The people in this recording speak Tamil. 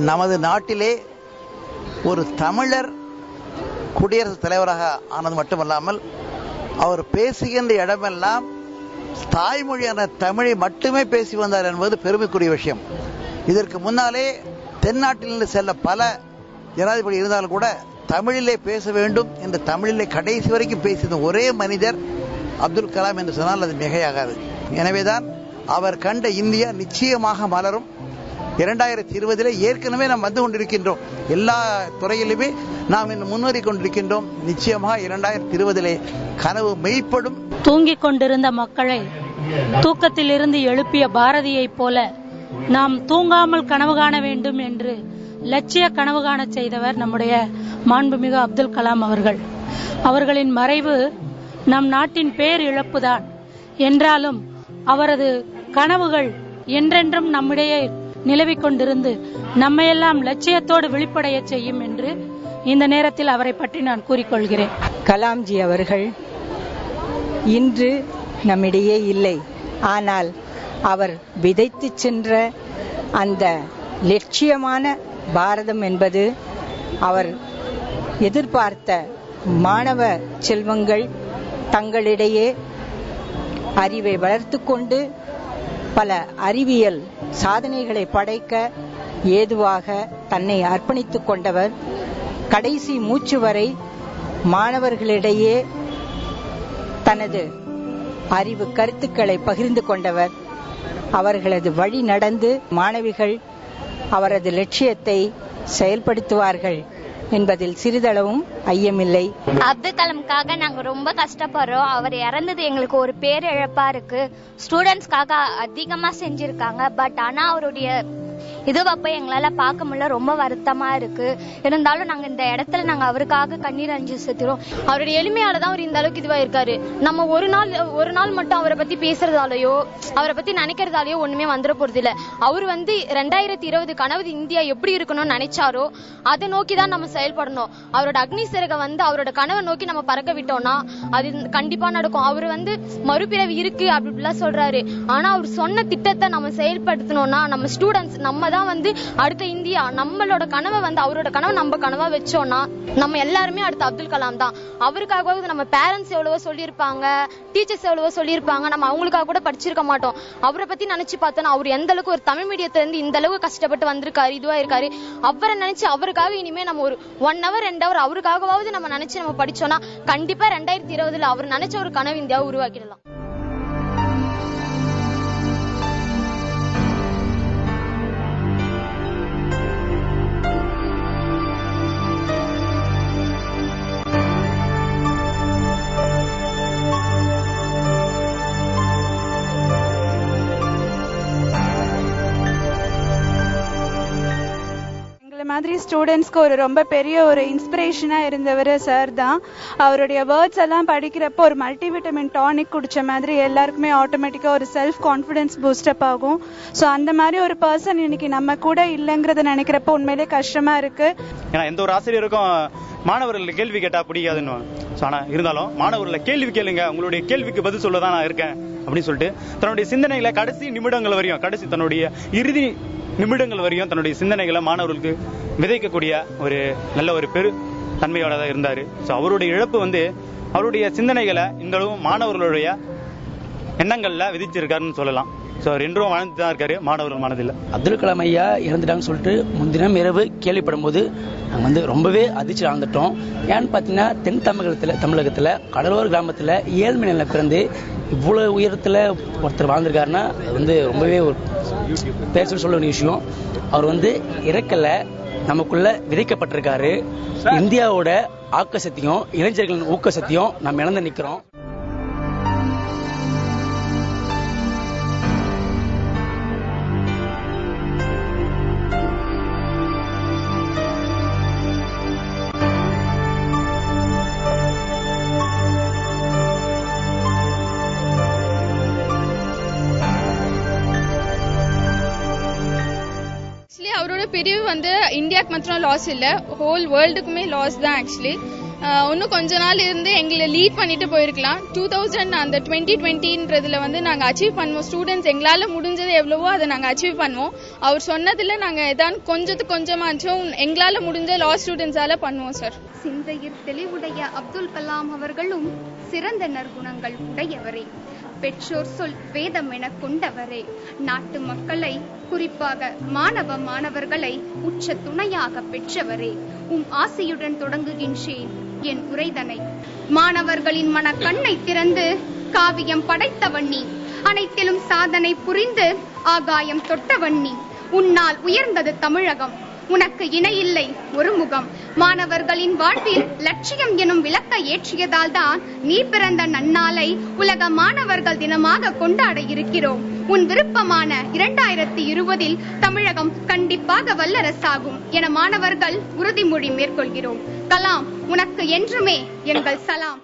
நமது நாட்டிலே ஒரு தமிழர் குடியரசுத் தலைவராக ஆனது மட்டுமல்லாமல் அவர் பேசுகின்ற இடமெல்லாம் தாய்மொழியான தமிழை மட்டுமே பேசி வந்தார் என்பது பெருமைக்குரிய விஷயம். இதற்கு முன்னாலே தென்னாட்டிலிருந்து செல்ல பல ஜனாதிபதி இருந்தாலும் கூட தமிழிலே பேச வேண்டும் என்று தமிழிலே கடைசி வரைக்கும் பேசிய ஒரே மனிதர் அப்துல் கலாம் என்று சொன்னால் அது மிகையாகாது. எனவேதான் அவர் கண்ட இந்தியா நிச்சயமாக மலரும். 2020 ஏற்கனவே நாம் வந்து கொண்டிருக்கின்றோம். எல்லா துறையிலுமே நாம் இன்னும் முன்னேறி கொண்டிருக்கின்றோம். நிச்சயமாக 2020 கனவு மெய்ப்படும். தூங்கிக் கொண்டிருந்த மக்களை தூக்கத்திலிருந்து எழுப்பிய பாரதியைப் போல நாம் தூங்காமல் கனவு காண வேண்டும் என்று லட்சிய கனவு காண செய்தவர் நம்முடைய மாண்புமிகு அப்துல் கலாம் அவர்கள். அவர்களின் மறைவு நம் நாட்டின் பேர் இழப்புதான் என்றாலும் அவரது கனவுகள் என்றென்றும் நம்மிடையே நிலவிக் கொண்டிருந்து நம்மையெல்லாம் லட்சியத்தோடு விழிப்படைய செய்யும் என்று இந்த நேரத்தில் அவரை பற்றி நான் கூறிக்கொள்கிறேன். கலாம்ஜி அவர்கள் இன்று நம்மிடையே இல்லை. ஆனால் அவர் விதைத்து சென்ற அந்த லட்சியமான பாரதம் என்பது அவர் எதிர்பார்த்த மாணவ செல்வங்கள் தங்களிடையே அறிவை வளர்த்து கொண்டு பல அறிவியல் சாதனைகளை படைக்க ஏதுவாக தன்னை அர்ப்பணித்துக் கொண்டவர். கடைசி மூச்சு வரை மாணவர்களிடையே தனது அறிவு கருத்துக்களை பகிர்ந்து கொண்டவர். அவர்களது வழி நடந்து மாணவிகள் அவரது லட்சியத்தை செயல்படுத்துவார்கள் என்பதில் சிறிதளவும் ஐயமில்லை. அப்துல் கலாமுக்காக நாங்க ரொம்ப கஷ்டப்படுறோம். அவர் இறந்தது எங்களுக்கு ஒரு பேரிழப்பா இருக்கு. ஸ்டூடெண்ட்ஸ்க்காக அதிகமா செஞ்சிருக்காங்க. பட் ஆனா அவருடைய இதுவப்ப எங்களால பார்க்க முடியல. ரொம்ப வருத்தமா இருக்கு. இருந்தாலும் நாங்க இந்த இடத்துல நாங்க அவருக்காக கண்ணீர் அஞ்சு செத்துறோம். அவருடைய எளிமையாலதான் அவர் இந்த அளவுக்கு இதுவா இருக்காரு. நம்ம ஒரு நாள் மட்டும் அவரை பத்தி பேசுறதாலயோ அவரை பத்தி நினைக்கிறதாலயோ ஒண்ணுமே வந்துட போறது இல்ல. அவர் 2020 கனவு இந்தியா எப்படி இருக்கணும்னு நினைச்சாரோ அதை நோக்கிதான் நம்ம செயல்படணும். அவரோட அக்னி சிறகை அவரோட கனவை நோக்கி நம்ம பறக்க விட்டோம்னா அது கண்டிப்பா நடக்கும். அவர் மறுபிறவி இருக்கு அப்படிலாம் சொல்றாரு. ஆனா அவர் சொன்ன திட்டத்தை நம்ம செயல்படுத்தணும்னா நம்ம ஸ்டூடெண்ட்ஸ் நம்ம தான் அடுத்த இந்தியா நம்மளோட கனவை அவரோட கனவை நம்ம கனவா வச்சோம்னா நம்ம எல்லாருமே அடுத்த அப்துல் கலாம் தான். அவருக்காக நம்ம பேரண்ட்ஸ் எவ்வளவோ சொல்லியிருப்பாங்க, டீச்சர்ஸ் எவ்வளவோ சொல்லியிருப்பாங்க. நம்ம அவங்களுக்காக கூட படிச்சிருக்க மாட்டோம். அவரை பத்தி நினைச்சு பார்த்தோன்னா அவர் எந்த அளவுக்கு ஒரு தமிழ் மீடியத்துல இருந்து இந்த அளவுக்கு கஷ்டப்பட்டு வந்திருக்காரு, இதுவா இருக்காரு. அவரை நினைச்சு அவருக்காக இனிமே நம்ம ஒரு 1 hour 2 hour அவருக்காகவாவது நம்ம நினைச்சு நம்ம படிச்சோம்னா கண்டிப்பா 2020 அவர் நினைச்ச ஒரு கனவு இந்தியாவை உருவாக்கிடலாம். மாதிரி ஸ்டூடெண்ட்ஸ்க்கு ஒரு ரொம்ப பெரிய ஒரு இன்ஸ்பிரேஷனா இருந்தவர் சார் தான். அவருடைய வேர்ட்ஸ் எல்லாம் படிக்கிறப்போ ஒரு மல்டிவிட்டமின் டானிக் குடிச்ச மாதிரி எல்லாருக்குமே ஆட்டோமேட்டிக்கா ஒரு செல்ஃப் கான்ஃபிடன்ஸ் பூஸ்டப் ஆகும். ஸோ அந்த மாதிரி ஒரு பர்சன் இன்னைக்கு நம்ம கூட இல்லைங்கிறத நினைக்கிறப்போ உண்மையிலே கஷ்டமா இருக்கு. ஏன்னா எந்த ஒரு ஆசிரியருக்கும் மாணவர்கள் கேள்வி கேட்டா பிடிக்காதுன்னு. ஆனா இருந்தாலும் மாணவர்களை கேள்வி கேளுங்க, உங்களுடைய கேள்விக்கு பதில் சொல்லதான் நான் இருக்கேன் அப்படின்னு சொல்லிட்டு தன்னுடைய சிந்தனைகளை கடைசி நிமிடங்கள் வரையும் தன்னுடைய இறுதி நிமிடங்கள் வரையும் தன்னுடைய சிந்தனைகளை மாணவர்களுக்கு விதைக்கக்கூடிய ஒரு நல்ல ஒரு பெரு தன்மையோட தான் இருந்தாரு. ஸோ அவருடைய இழப்பு அவருடைய சிந்தனைகளை இந்த அளவு மாணவர்களுடைய எண்ணங்கள்ல விதிச்சிருக்காருன்னு சொல்லலாம். ஸோ அவர் என்றும் வாழ்ந்து தான் இருக்காரு மாணவர்கள் மனதில். அப்துல் கலாம் ஐயா இறந்துட்டாங்கன்னு சொல்லிட்டு முன்தினம் இரவு கேள்விப்படும் போது நாங்கள் ரொம்பவே அதிர்ச்சி ஆழ்ந்துட்டோம். ஏன்னு பார்த்தீங்கன்னா தென் தமிழகத்தில் கடலோர கிராமத்தில் ஏழ்மை நிலையில பிறந்து இவ்வளவு உயரத்தில் ஒருத்தர் வாழ்ந்திருக்காருன்னா அது ரொம்பவே ஒரு பேர் சொல்ல வேண்டிய விஷயம். அவர் இறக்கல, நமக்குள்ள விதைக்கப்பட்டிருக்காரு. இந்தியாவோட ஆக்க சக்தியும் இளைஞர்களின் ஊக்க சக்தியும் நம்ம இழந்து நிற்கிறோம். அவரோட பிரிவு இந்தியாவுக்கு மாத்திரம் லாஸ் இல்ல, ஹோல் வேர்ல்டுக்குமே லாஸ் தான். ஆக்சுவலி இன்னும் கொஞ்ச நாள் இருந்து எங்களை லீட் பண்ணிட்டு போயிருக்கலாம். 2020 வந்து நாங்க அச்சீவ் பண்ணுவோம். ஸ்டூடெண்ட்ஸ் எங்களால முடிஞ்சது எவ்வளவோ அதை நாங்க அச்சீவ் பண்ணுவோம். அவர் சொன்னதுல நாங்க ஏதாவது கொஞ்சமாச்சும் எங்களால முடிஞ்ச லா ஸ்டூடெண்ட்ஸால பண்ணுவோம் சார். சிந்தையில் தெளிவுடைய அப்துல் கலாம் அவர்களும் சிறந்த நற்குணங்கள் உடையவரே. பெற்றோர் சொல் வேதம் என கொண்டவரே. நாட்டு மக்களை, குறிப்பாக மாணவர்களை உச்ச துணையாக பெற்றவரே. ஆசையுடன் தொடங்குகின்றேன் என் உரைதனை. மாணவர்களின் மன கண்ணை திறந்து காவியம் படைத்தவன் நீ. அனைத்திலும் சாதனை புரிந்து ஆகாயம் தொட்டவன் நீ. உன்னால் உயர்ந்தது தமிழகம், உனக்கு இணையில்லை ஒரு முகம். மாணவர்களின் வாழ்வில் லட்சியம் எனும் விளக்க ஏற்றியதால் தான் நீ பிறந்த நன்னாளை உலக மாணவர்கள் தினமாக கொண்டாட இருக்கிறோம். உன் விருப்பமான 2020 தமிழகம் கண்டிப்பாக வல்லரசாகும் என மாணவர்கள் உறுதிமொழி மேற்கொள்கிறோம். கலாம், உனக்கு என்றுமே எங்கள் சலாம்.